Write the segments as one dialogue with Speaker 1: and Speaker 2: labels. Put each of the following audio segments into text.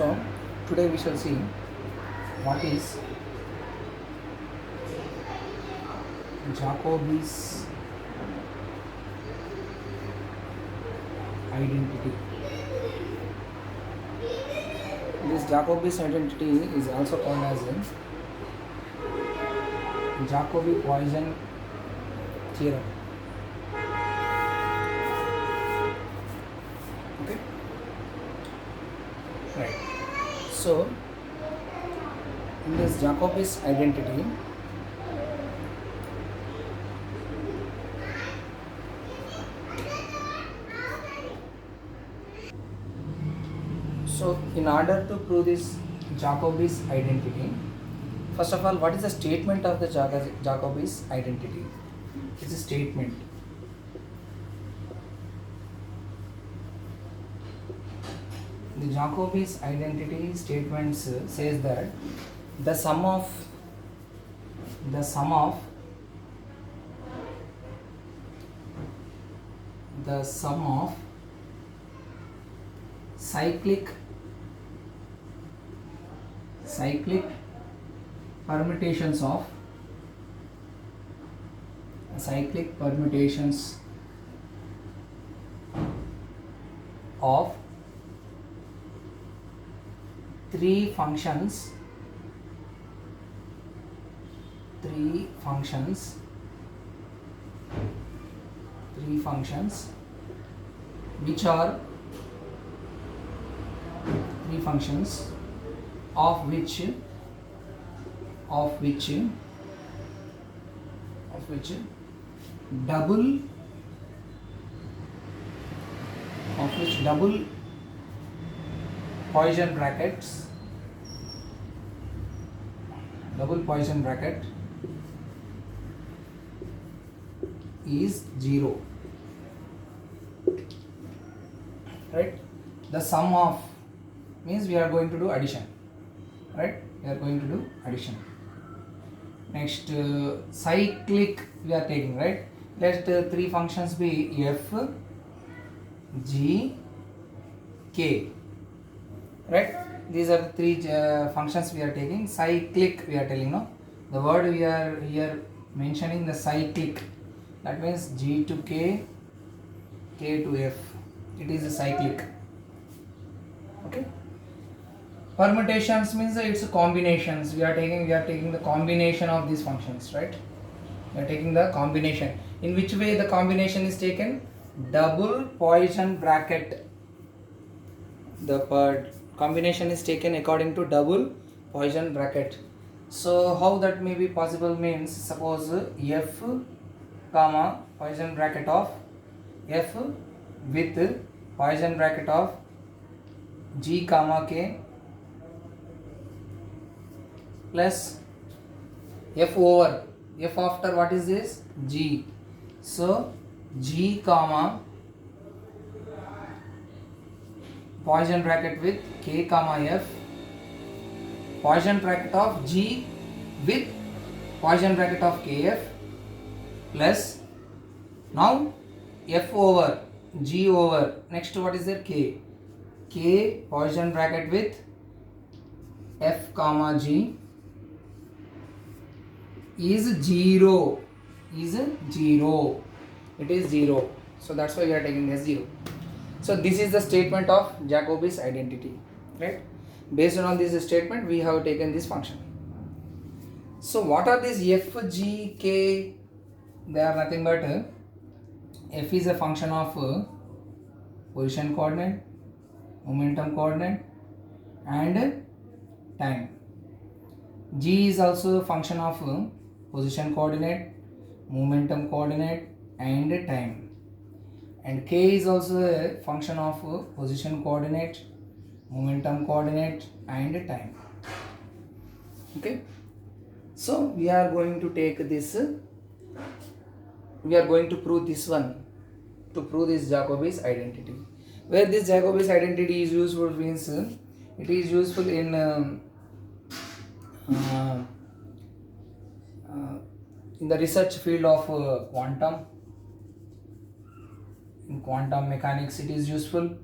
Speaker 1: So today we shall see what is Jacobi's identity. This Jacobi's identity is also called as Jacobi-Poisson theorem. Okay, right. So in this Jacobi's identity, so in order to prove this Jacobi's identity, first of all, what is the statement of the Jacobi's identity? It's a statement. The Jacobi's identity statement says that the sum of cyclic permutations of three functions which are three functions of which double Poisson bracket is 0, right? The sum of means we are going to do addition, right? We are going to do addition. Next, cyclic we are taking, right? Let three functions be f, g, k, right? These are the three functions we are taking. Cyclic we are telling, no? The word we are here mentioning the cyclic, that means g to k, k to f. It is a cyclic. Okay. Permutations means it's combinations. We are taking the combination of these functions, right? We are taking the combination. In which way the combination is taken? Double Poisson bracket. The combination is taken according to double Poisson bracket. So how that may be possible means, suppose f comma Poisson bracket of f with Poisson bracket of g comma k plus f over f after what is this? G. So g comma Poisson bracket with k comma f, Poisson bracket of g with Poisson bracket of kf plus now f over g over next what is there? K Poisson bracket with f comma g is 0. It is 0. So that's why we are taking as 0. So this is the statement of Jacobi's identity, right? Based on this statement we have taken this function. So what are these f, g, k? They are nothing but f is a function of position coordinate, momentum coordinate and time. G is also a function of position coordinate, momentum coordinate and time. And k is also a function of position coordinate, momentum coordinate and time. Okay. So we are going to take this, we are going to prove this one, to prove this Jacobi's identity. Where this Jacobi's identity is useful means it is useful in the research field of quantum. In quantum mechanics it is useful,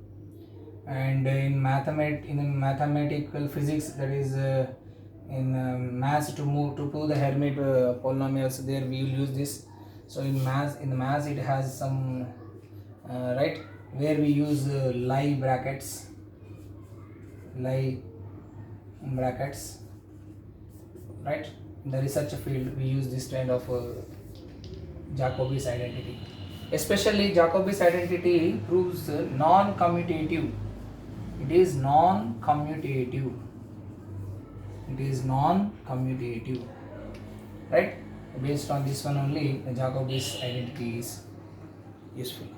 Speaker 1: and in mathematical physics, that is in maths, to prove the Hermite polynomials, there we will use this. So in maths it has some right, where we use Lie brackets, right. In the research field we use this kind of Jacobi's identity. Especially Jacobi's identity proves non-commutative. It is non-commutative. Right? Based on this one only, the Jacobi's identity is useful.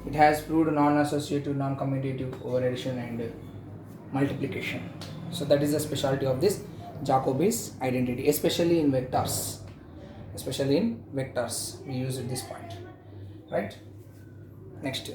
Speaker 1: It has proved non-associative, non-commutative over addition and multiplication. So that is the specialty of this Jacobi's identity, especially in vectors. We use at this point. Right? Next.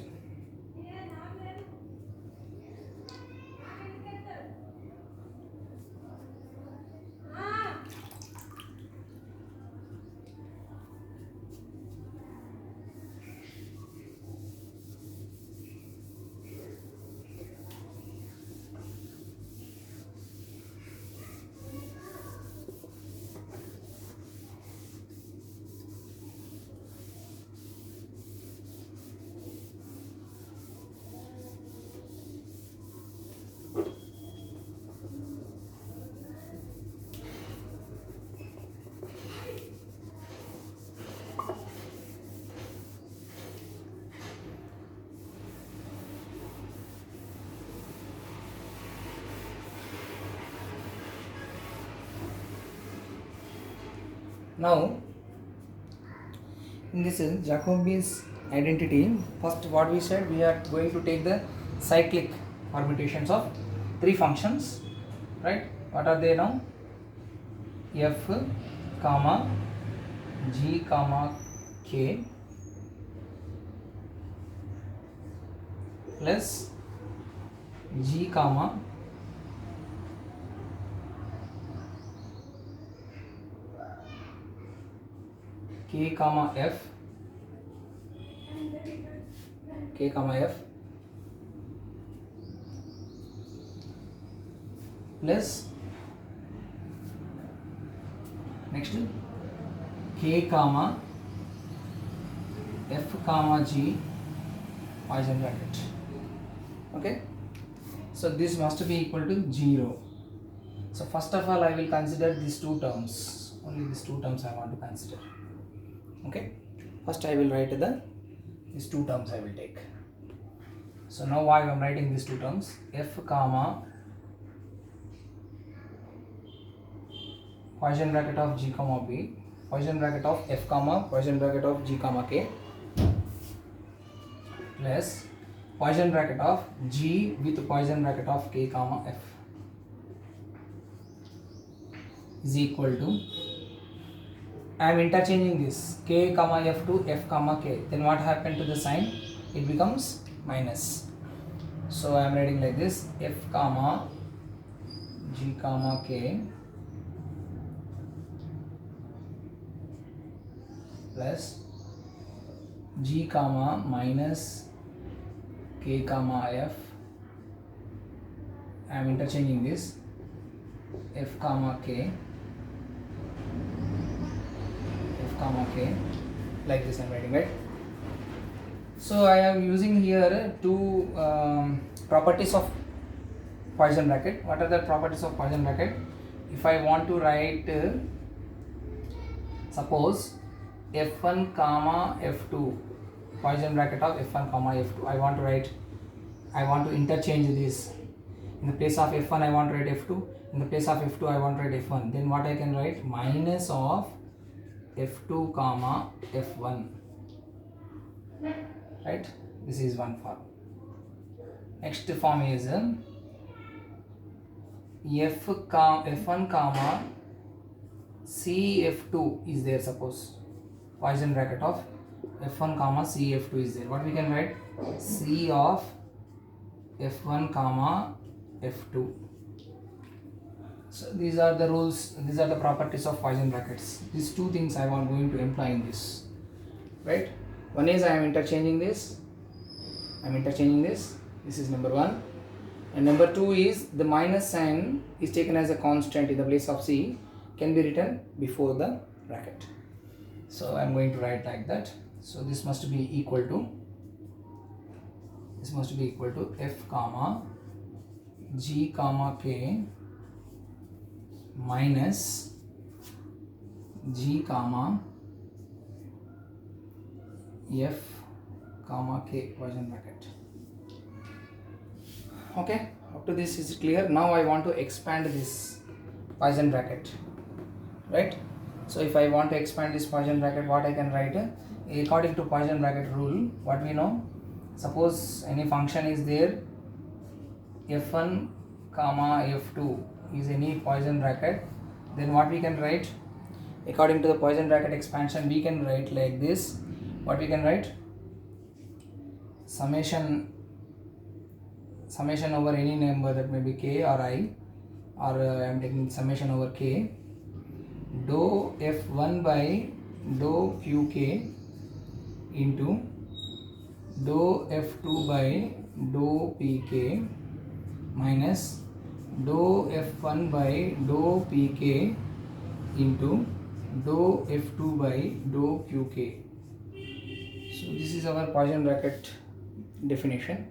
Speaker 1: Now, in this Jacobi's identity, first what we said, we are going to take the cyclic permutations of three functions, right? What are they now? F, comma, G, comma, K plus G, comma, K, comma, F, plus next K, comma, F, comma, G, Poisson bracket. Okay, so this must be equal to 0. So first of all, I will consider these two terms. Only these two terms I want to consider. Okay, first I will write these two terms I will take. So now why I am writing these two terms, F, comma, Poisson bracket of G, comma, B, Poisson bracket of F, comma, Poisson bracket of G, comma, K, plus Poisson bracket of G with Poisson bracket of K, comma, F is equal to, I am interchanging this K, comma, F to F, comma, K. Then what happened to the sign? It becomes minus. So I am writing like this, F, comma, G, comma, K plus G, comma, minus K, comma, F. I am interchanging this F, comma, K, like this I am writing, right? So I am using here two properties of Poisson bracket. What are the properties of Poisson bracket? If I want to write suppose F1 comma F2, Poisson bracket of F1 comma F2, I want to interchange this. In the place of F1 I want to write F2, in the place of F2 I want to write F1. Then what I can write? Minus of F2 comma F1, right? This is one form. Next form is F1 comma CF2 is there. Suppose Poisson bracket of F1 comma CF2 is there. What we can write? C of F1 comma F2. So these are the rules, these are the properties of Poisson brackets. These two things I am going to employ in this, right? One is I am interchanging this, this is number one. And number 2 is the minus sign is taken as a constant in the place of c, can be written before the bracket. So I am going to write like that. So this must be equal to f comma g comma k minus g comma f comma k Poisson bracket. Okay, up to this is clear. Now I want to expand this Poisson bracket, right? So if I want to expand this Poisson bracket, what I can write? According to Poisson bracket rule, what we know, suppose any function is there, f1 comma f2 is any Poisson bracket, then what we can write? According to the Poisson bracket expansion, we can write like this. What we can write? Summation over any number, that may be k or I, or I am taking summation over k, dou f1 by dou qk into dou f2 by dou pk minus dou f1 by dou pk into dou f2 by dou qk. So this is our Poisson bracket definition.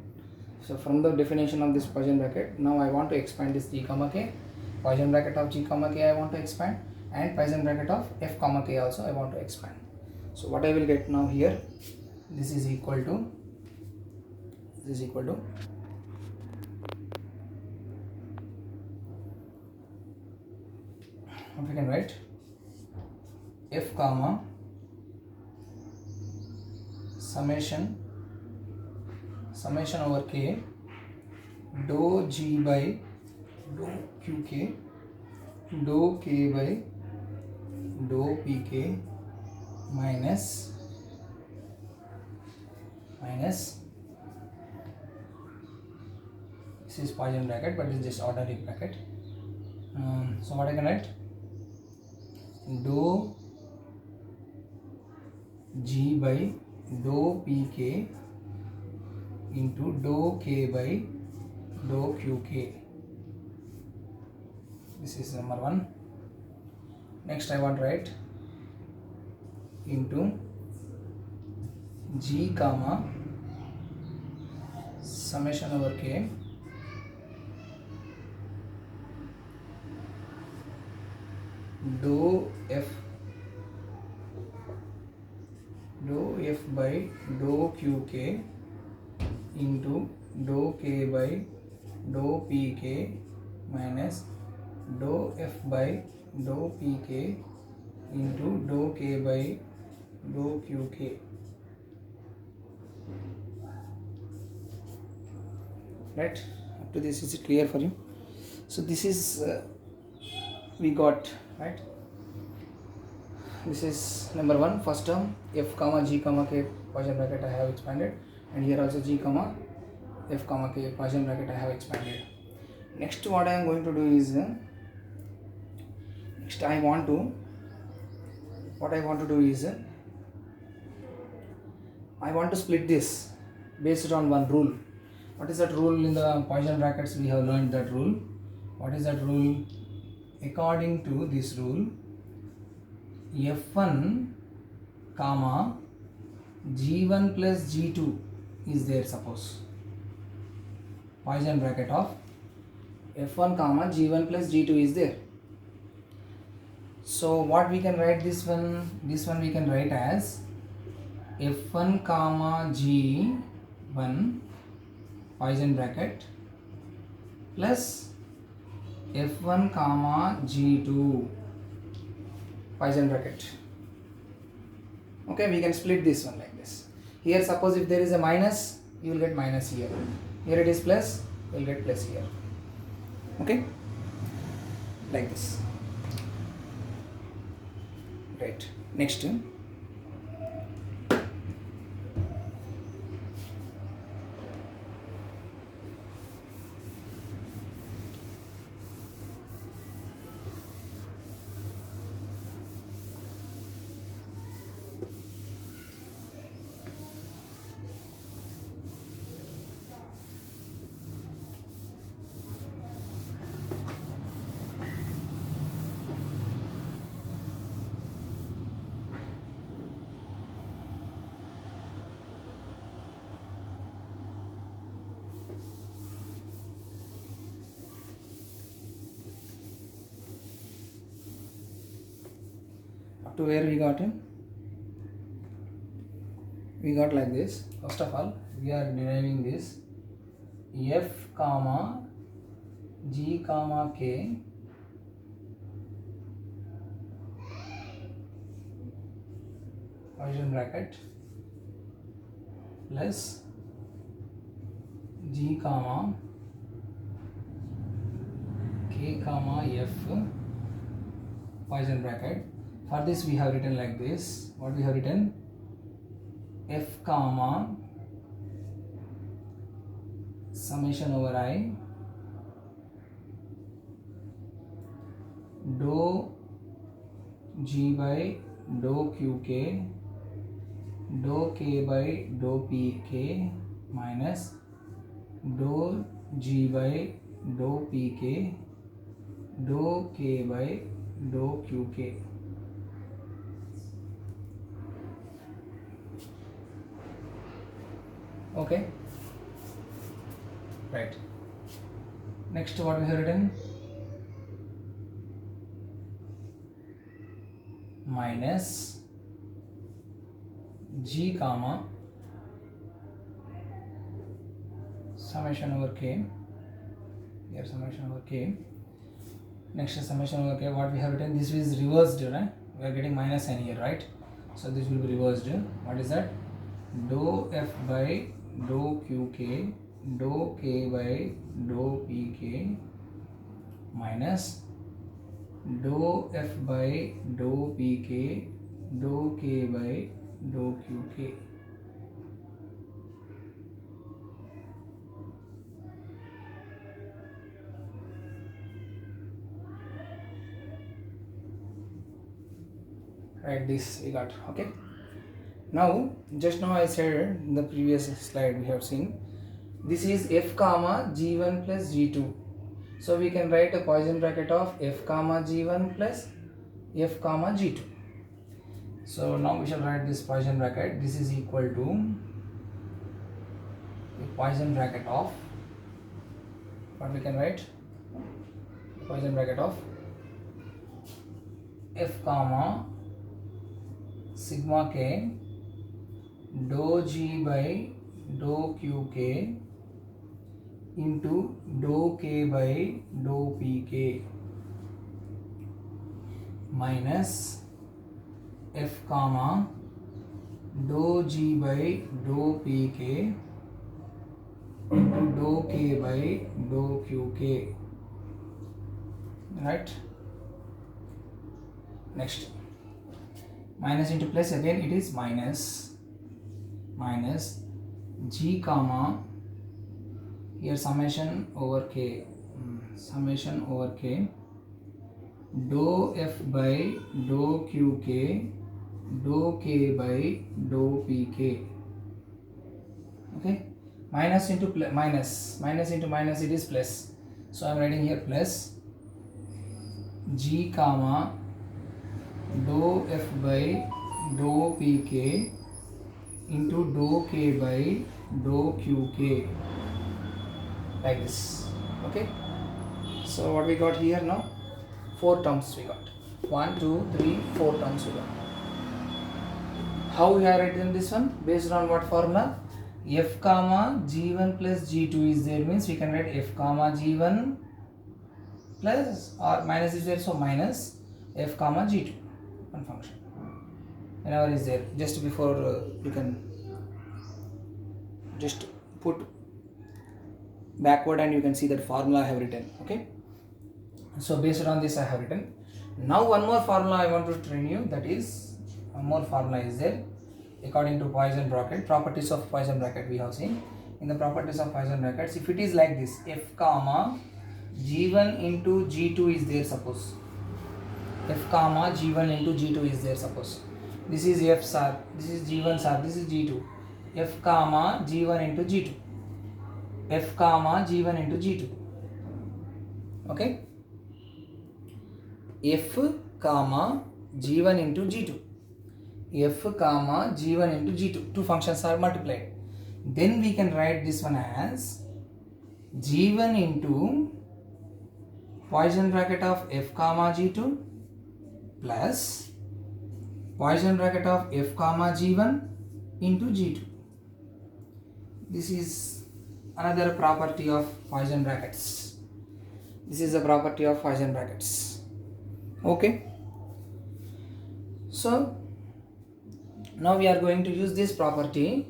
Speaker 1: So from the definition of this Poisson bracket, now I want to expand this g comma k. Poisson bracket of g comma k I want to expand, and Poisson bracket of f comma k also I want to expand. So what I will get now here, this is equal to what we can write? F comma summation over k dou g by dou qk dou k by dou pk minus this is Poisson bracket, but this is just ordinary bracket. So what I can write? Dou g by dou pk into dou k by dou qk. This is number 1. Next I want to write into g comma summation over k dou f by dou qk into dou k by dou pk minus dou f by dou pk into dou k by dou qk. Right, up to this, is it clear for you? So this is we got, right? This is number 1, first term, f comma g comma k Poisson bracket I have expanded, and here also g comma f comma k Poisson bracket I have expanded. Next what I am going to do is, I want to split this based on one rule. What is that rule? In the Poisson brackets we have learned that rule. What is that rule? According to this rule, f1 comma g1 plus g2 is there. Suppose Poisson bracket of f1 comma g1 plus g2 is there. So what we can write this one? This one we can write as f1 comma g1 Poisson bracket plus f1 comma g2 Poisson bracket. Okay, we can split this one like this. Here suppose if there is a minus, you will get minus here. Here it is plus, you will get plus here. Okay, like this. Right, next. to where we got it? We got like this. First of all, we are deriving this f comma g comma k Poisson bracket plus g comma k comma f Poisson bracket. For this we have written like this. What we have written? F comma summation over I dou g by dou qk dou k by dou pk minus dou g by dou pk dou k by dou qk. Okay, right. Next, what we have written? Minus g comma summation over k. Here summation over k. Next is summation over k. What we have written? This is reversed, right? We are getting minus n here, right? So this will be reversed. What is that? Dou f by dou qk dou k by dou pk minus dou f by dou pk dou k by dou qk. Right, this we got. Okay. Now, just now I said in the previous slide we have seen this is f comma g1 plus g2. So we can write a Poisson bracket of f comma g1 plus f comma g2. So now we shall write this Poisson bracket. This is equal to the Poisson bracket of, what we can write? Poisson bracket of f comma sigma k dou g by dou qk into dou k by dou pk minus f comma dou g by dou pk into dou k by dou qk. Right? Next, minus into plus, again it is minus g comma, here summation over k dou f by dou qk dou k by dou pk. Okay, minus into minus into minus, it is plus. So I am writing here plus g comma dou f by dou pk into dou k by dou qk, like this. Okay, so what we got here now? 4 terms we got. 1, 2, 3, 4 terms we got. How we have written this one? Based on what formula? F comma g1 plus g2 is there, means we can write f comma g1 plus, or minus is there, so minus f comma g2, one function. Whenever is there, just before you can just put backward and you can see that formula I have written. Okay, so based on this I have written. Now one more formula I want to train you, that is one more formula is there according to Poisson bracket. Properties of Poisson bracket we have seen. In the properties of Poisson brackets, if it is like this, f comma g1 into g2 is there, suppose f comma g1 into g2 is there, suppose this is f star, this is g1 star, this is g2, f comma g1 into g2, f comma g1 into g2. Okay, f comma g1 into g2, f comma g1 into g2, two functions are multiplied. Then we can write this one as g1 into Poisson bracket of f comma g2 plus Poisson bracket of f comma g1 into g2. This is another property of Poisson brackets. This is a property of Poisson brackets. Okay. So now we are going to use this property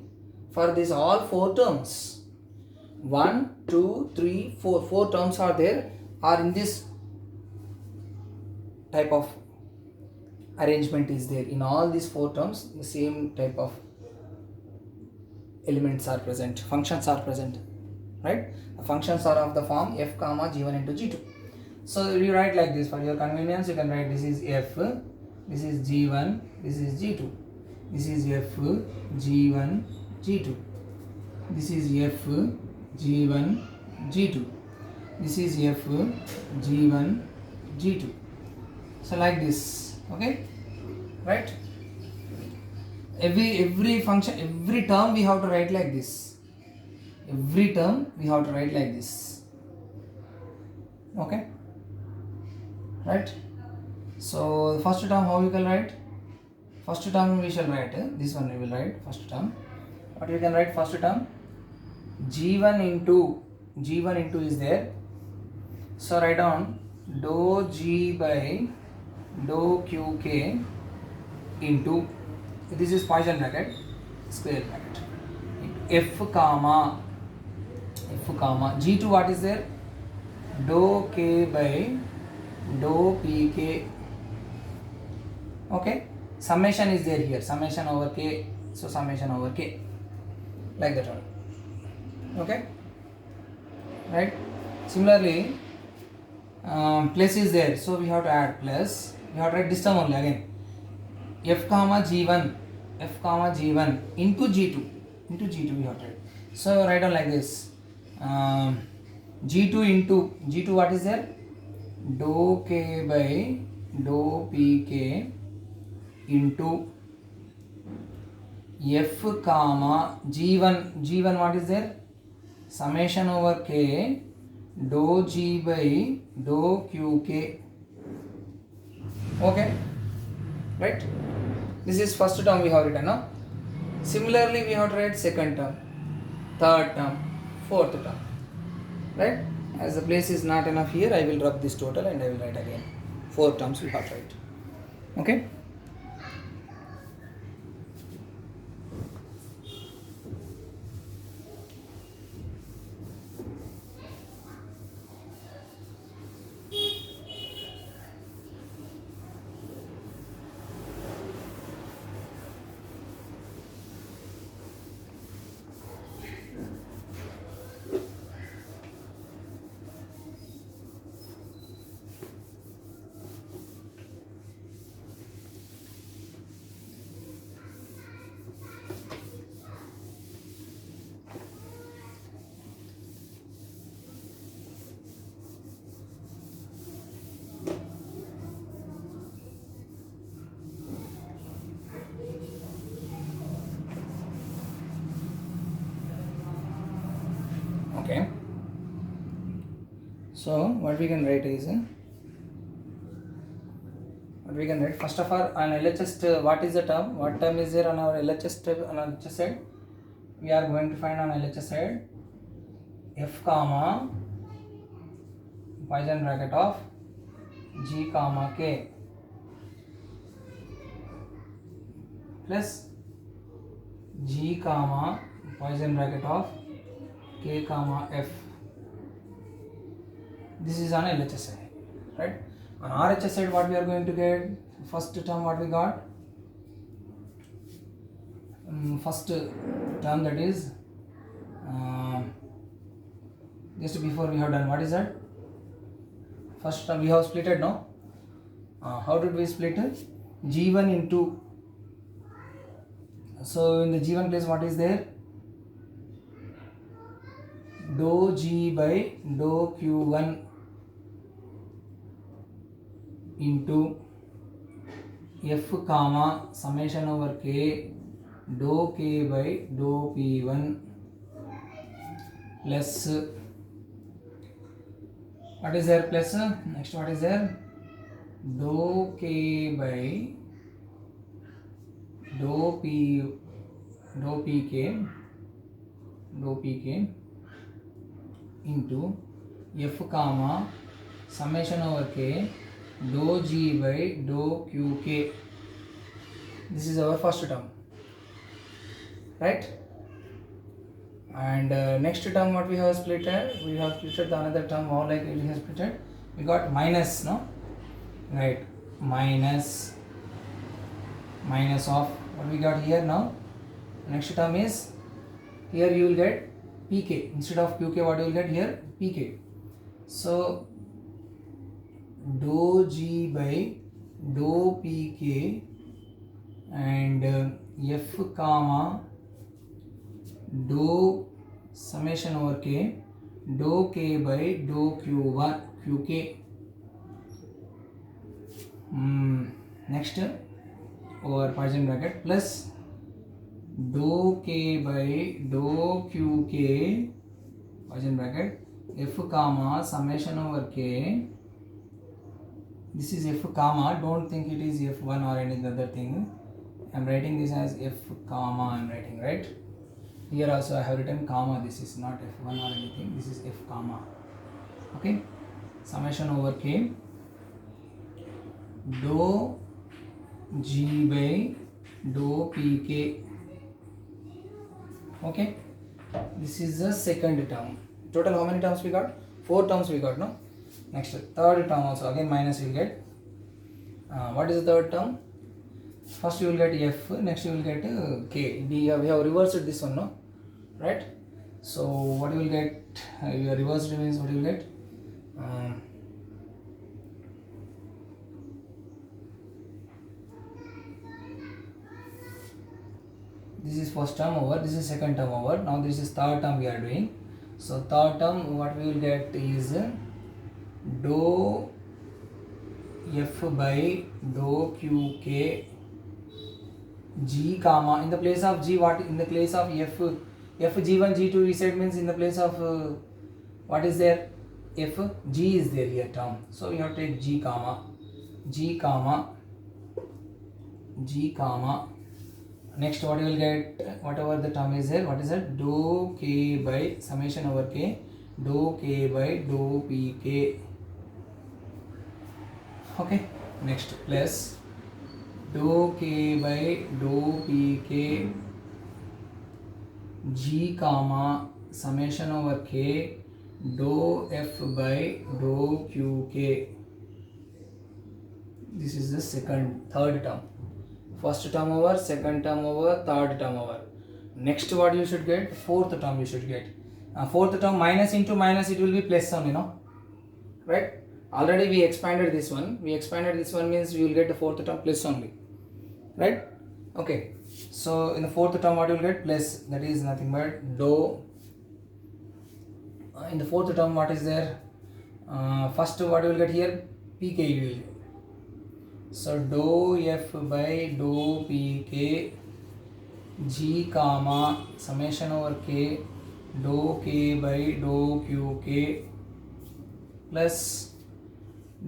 Speaker 1: for this all four terms. 1, 2, 3, 4. 4 terms are there, are in this type of arrangement is there. In all these 4 terms, the same type of elements are present, functions are present, right? The functions are of the form f comma g1 into g2. So you write like this for your convenience. You can write this is f, this is g1, this is g2. This is f g1 g2. This is f g1 g2. This is f g1 g2. So like this, okay, right? Every function, every term we have to write like this. Every term we have to write like this. Okay, right? So the first term, how we can write? First term we shall write, this one we will write first term. What we can write first term? G1 into is there. So write down dou G by dou QK into, this is Poisson bracket, square bracket, f comma G2, what is there? Dou K by dou PK. Okay, summation is there here, summation over K, so summation over K, like that one. Okay, right? Similarly, plus is there, so we have to add plus. We have to write this term only again, f comma g1 into g2 we have to write. So write down like this, g2 into g2, what is there? Dou K by dou PK into f comma g1 what is there? Summation over K dou G by dou QK. Okay, right? This is first term we have written now. Similarly, we have to write second term, third term, fourth term, right? As the place is not enough here, I will drop this total and I will write again. 4 terms we have to write. Okay. Okay, so what we can write is, first of all on LHS, what is the term? What term is there on our LHS table, on LHS side? We are going to find on LHS side f comma Poisson bracket of G comma K plus G comma Poisson bracket of K comma F. This is on LHS side, right? On RHS side, what we are going to get? First term, what we got? First term, that is just before we have done. What is that? First term we have splitted, no? How did we split it? G1 into. So in the G1 place, what is there? Dou G by dou Q1 into f comma summation over K dou K by dou P1 plus, what is there plus? Next what is there? Dou K by dou p dou pk into f comma summation over k dou g by dou qk. This is our first term, right? And next term what we have splitted, we have splitted the another term how like we have splitted, we got minus, no, right? Minus of what we got here now. Next term is here you will get pk instead of qk. What you will get here? Pk. So dou g by dou pk and f comma dou summation over k dou k by dou q1 qk. Next over Poisson bracket plus dou k by dou qk Poisson bracket f comma summation over k. This is f comma, don't think it is f1 or any other thing. I am writing this as f comma, I am writing, right? Here also I have written comma, this is not f1 or anything, this is f comma. Okay, summation over k dou g by dou pk. Okay, this is the second term. Total how many terms we got? 4 terms we got, no? Next third term also again minus you will get. What is the third term? First you will get f, next you will get k. We have reversed this one, no? Right? So what you will get? You reversed means what you will get? This is first term over, this is second term over. Now this is third term we are doing. So third term what we will get is dou f by dou qk g comma, in the place of g, what in the place of f g1 g2 we said, means in the place of what is there? F, g is there here term, so we have to take g comma next what you will get, whatever the term is there, what is that? Dou k by summation over k dou k by dou pk. Okay, next plus dou k by dou pk g comma summation over k dou f by dou qk. This is the third term. First term over, second term over, third term over. Next what you should get? Fourth term you should get. Fourth term minus into minus, it will be plus only, no? Right? Already we expanded this one. Means we will get the fourth term plus only. Right? Okay. So in the fourth term what you will get? Plus, that is nothing but dou. In the fourth term what is there? First what you will get here? Pk you will get. So dou f by dou pk g comma summation over k dou k by dou qk plus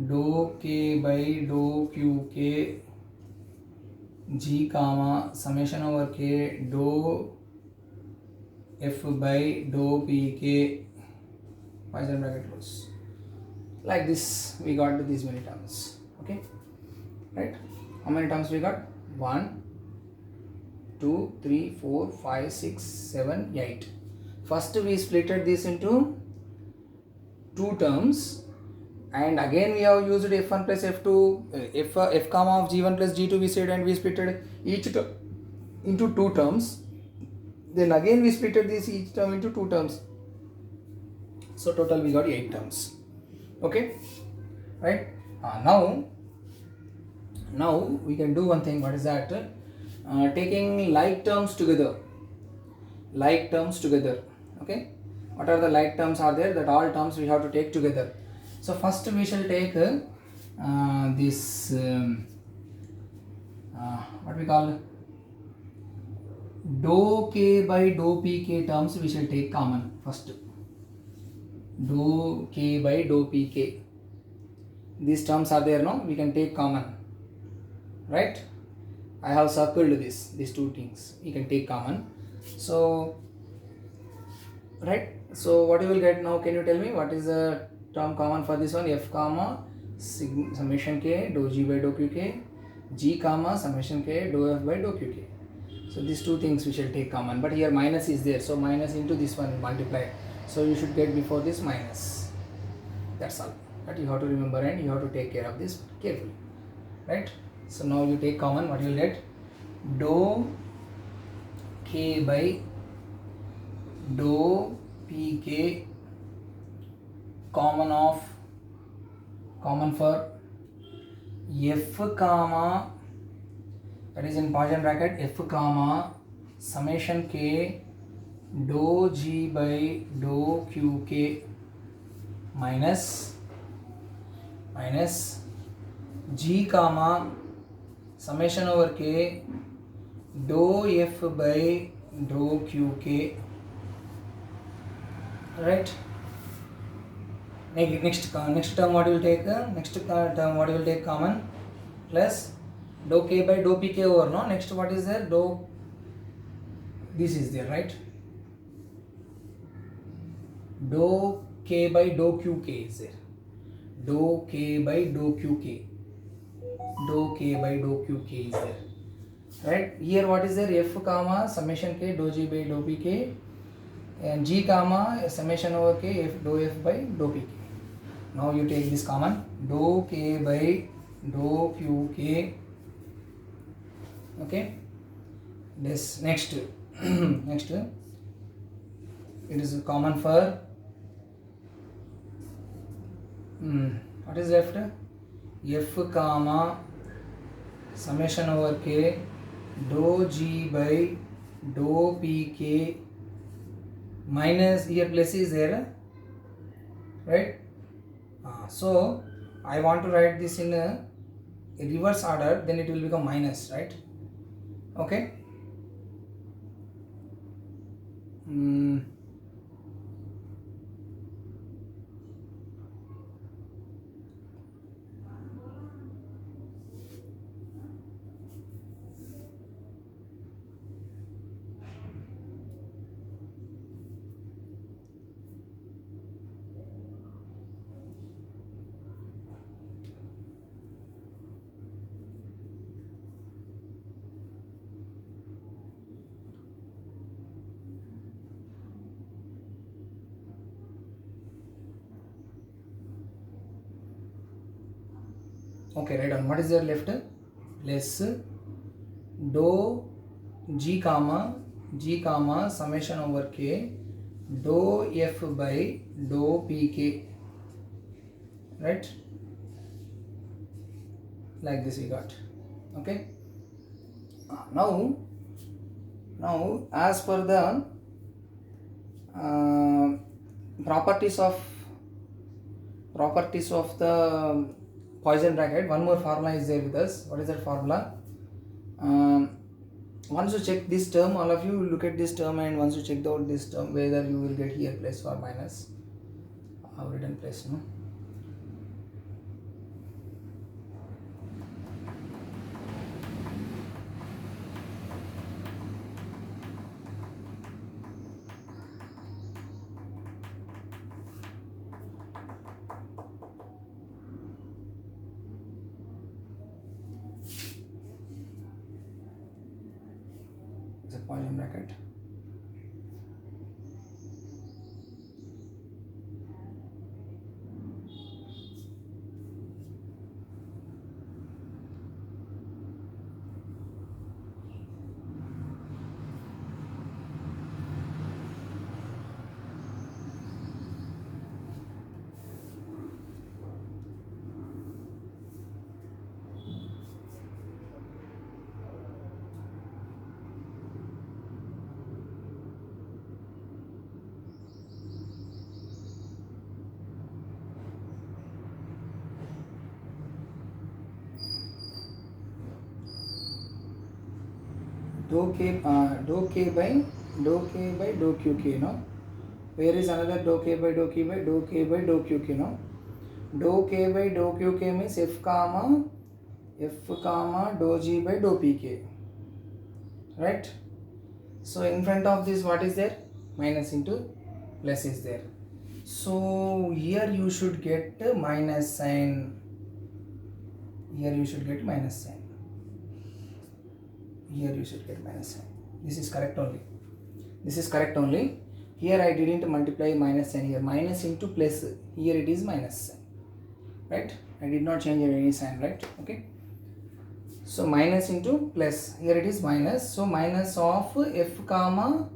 Speaker 1: dou k by dou qk g comma summation over k dou f by dou pk Poisson bracket close. Like this we got these many terms. Okay, right? How many terms we got? 1 2 3 4 5 6 7 8. First we splitted this into 2 terms, and again we have used f1 plus f2 f comma of g1 plus g2 we said, and we splitted each term into 2 terms. Then again we splitted this each term into 2 terms. So total we got 8 terms. Okay, right? Now we can do one thing. What is that? Taking like terms together. Okay, what are the like terms are there? That all terms we have to take together. So first we shall take this what we call dou k by dou pk terms we shall take common first. Dou k by dou pk, these terms are there, no? We can take common, right? I have circled these two things. You can take common. So right. So what you will get now? Can you tell me what is the term common for this one? F comma summation k dou g by dou q k, g comma summation k dou f by dou q k. So these two things we shall take common, but here minus is there, so minus into this one multiply. So you should get before this minus. That's all. But you have to remember and you have to take care of this carefully, right? So now you take common. What you will get? Dou k by dou pk common for f comma, that is in Poisson bracket, f comma summation k dou g by dou qk minus g comma summation over k dou f by dou qk, right? Next term what you will take? Next term what you will take common? Plus dou k by dou pk over, no? Next what is there? Dou, this is there, right? Dou k by dou qk is there. Dou k by dou qk. Dou k by dou qk is there. Right? Here what is there? F comma summation k dou g by dou pk and g comma summation over k f dou f by dou pk. Now you take this common. Dou k by dou qk. Okay. This next next it is common for what is left? F comma summation over k dou g by dou pk minus, here plus is there, right? So I want to write this in a reverse order, then it will become minus, right? Okay. Okay, write down. What is there left? Less dou g comma summation over k dou f by dou pk, right? Like this we got. Okay. Now as per the properties of the Poisson bracket, one more formula is there with us. What is that formula? Once you check this term, all of you will look at this term, and once you check out this term, whether you will get here plus or minus. I have written plus, no? Poisson bracket. Dou k by dou qk, no? Where is another dou k by dou qk, no? Dou k by dou qk means f comma f comma dou g by dou pk, right? So in front of this what is there? Minus into plus is there. So here you should get minus sign. Here you should get minus sign. Here you should get minus sign. This is correct only. This is correct only. Here I didn't multiply minus sign here. Minus into plus. Here it is minus sign. Right? I did not change any sign, right? Okay. So minus into plus. Here it is minus. So minus of f comma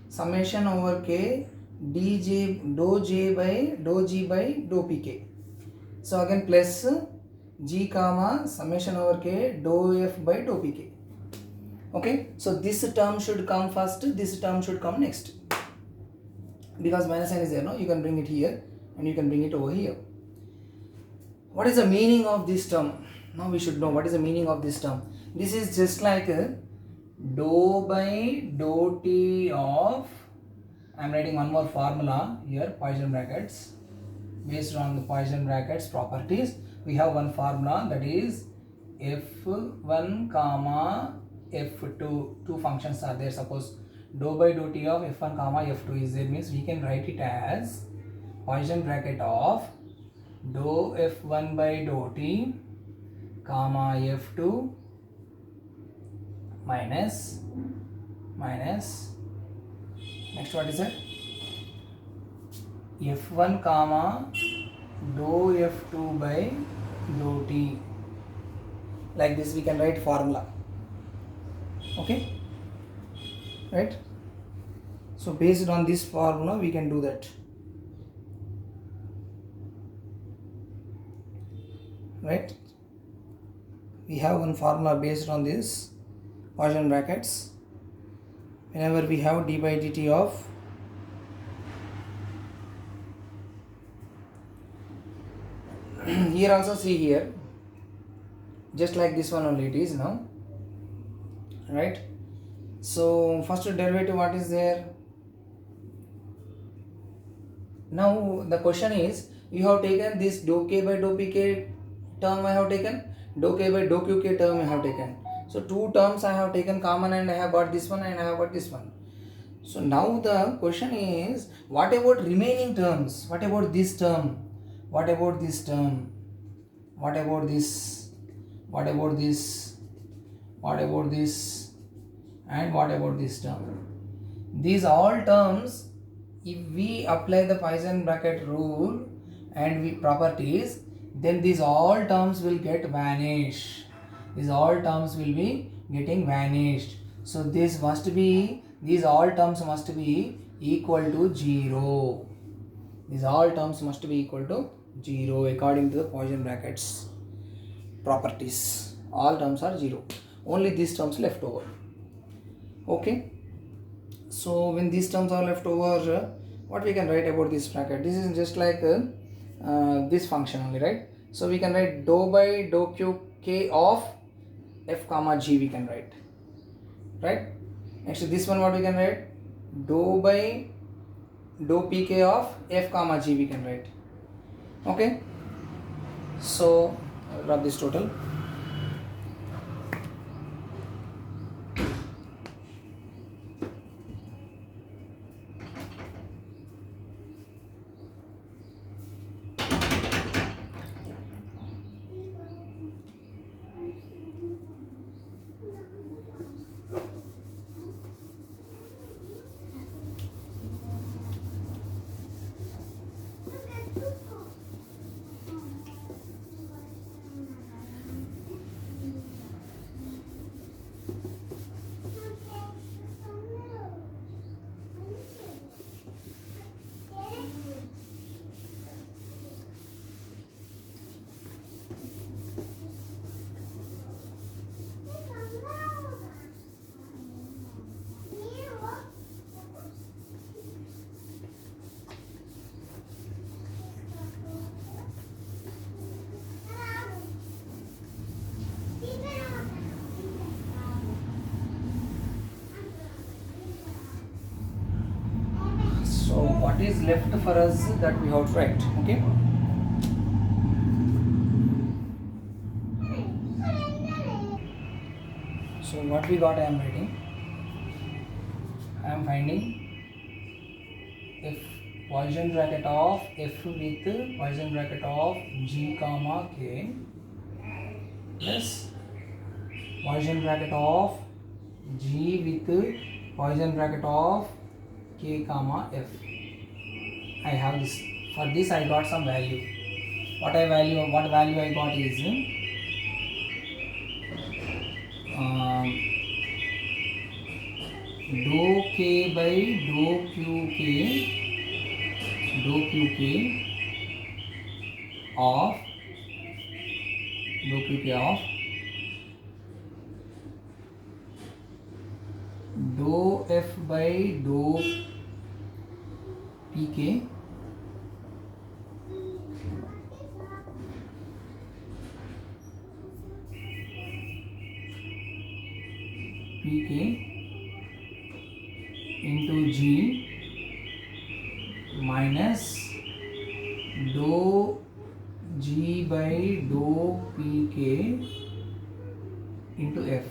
Speaker 1: summation over k dj dou j by dou g by dou pk. So again plus g comma summation over k dou f by dou pk. Okay, so this term should come first, this term should come next, because minus sign is there, no? You can bring it here and you can bring it over here. What is the meaning of this term? Now we should know what is the meaning of this term. This is just like dou by dou t of, I am writing one more formula here, Poisson brackets. Based on the Poisson brackets properties, we have one formula, that is f1 comma f2. Two functions are there. Suppose dou by dou t of f1 comma f2 is there, means we can write it as Poisson bracket of dou f1 by dou t comma f2 minus next what is that, f1 comma dou f2 by dou t. Like this we can write formula. Okay, right? So based on this formula we can do that, right? We have one formula based on this Poisson brackets. Whenever we have d by dt of here also see here, just like this one only it is now, right? So first derivative what is there? Now the question is, you have taken this dou k by dou pk term, I have taken dou k by dou qk term I have taken. So two terms I have taken common and I have got this one and I have got this one. So now the question is, what about remaining terms? What about this term? What about this term? What about this? What about this? What about this? And what about this term? These all terms, if we apply the Poisson bracket rule and we properties, then these all terms will get vanished. These all terms will be getting vanished. So this must be, these all terms must be equal to 0. These all terms must be equal to 0 according to the Poisson brackets properties. All terms are 0. Only these terms left over. Okay. So when these terms are left over, what we can write about this bracket? This is just like this function only, right? So we can write dou by dou qk of f comma g we can write, right? Next this one what we can write? Dou by dou pk of f comma g we can write. Okay. So I'll rub this total. What is left for us that we have to write. Okay. what we got, I am writing. I am finding if Poisson bracket of f with Poisson bracket of g comma k plus Poisson bracket of g with Poisson bracket of k comma f. I have this. For this I got some value. What value I got is dou k by dou qk of dou f by dou pk into g minus dou g by dou pk into f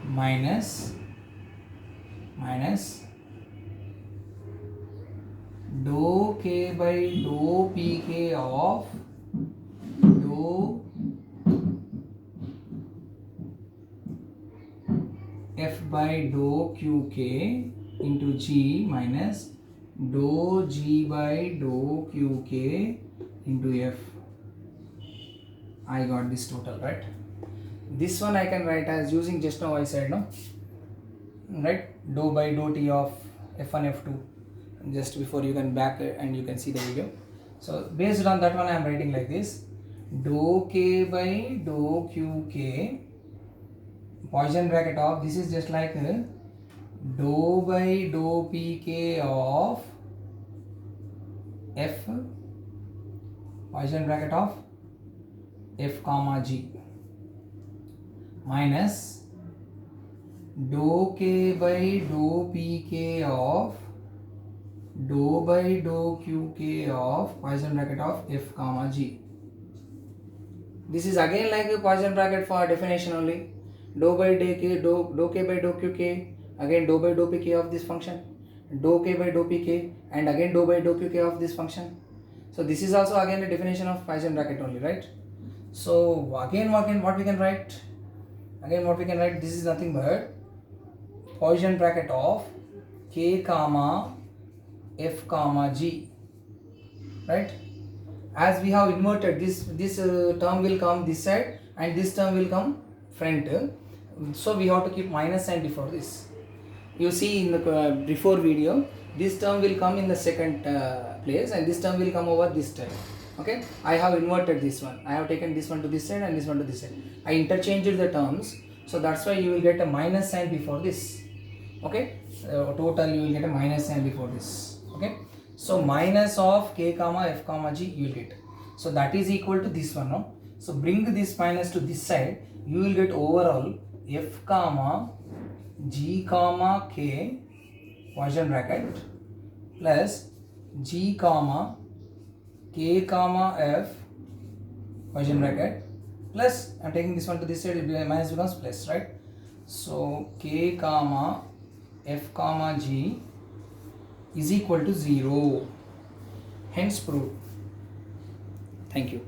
Speaker 1: minus dou k by dou pk of dou f by dou qk into g minus dou g by dou qk into f. I got this total, right? This one I can write as using just now I said, no, right? Dou by dou t of f1 f2. Just before you can back and you can see the video. So based on that one I am writing like this: dou k by dou qk Poisson bracket of, this is just like dou by dou pk of f Poisson bracket of f comma g minus dou k by dou pk of dou by dou qk of Poisson bracket of f comma g. This is again like a Poisson bracket for definition only. Dou by dou k by dou qk, again dou by dou pk of this function, dou k by dou pk, and again dou by dou qk of this function. So this is also again a definition of Poisson bracket only, right? So again what we can write? Again what we can write? This is nothing but Poisson bracket of k comma f comma g, right? As we have inverted, this term will come this side and this term will come front, so we have to keep minus sign before this. You see in the before video, this term will come in the second place and this term will come over this time. Okay, I have inverted this one. I have taken this one to this side and this one to this side. I interchanged the terms, so that's why you will get a minus sign before this. Okay, total you will get a minus sign before this. Okay, so minus of k comma f comma g you will get. So that is equal to this one, no? So bring this minus to this side, you will get overall f comma g comma k Poisson bracket plus g comma k comma f Poisson bracket plus, I am taking this one to this side, it will be minus becomes plus, right? So k comma f comma g is equal to 0, hence proved. Thank you.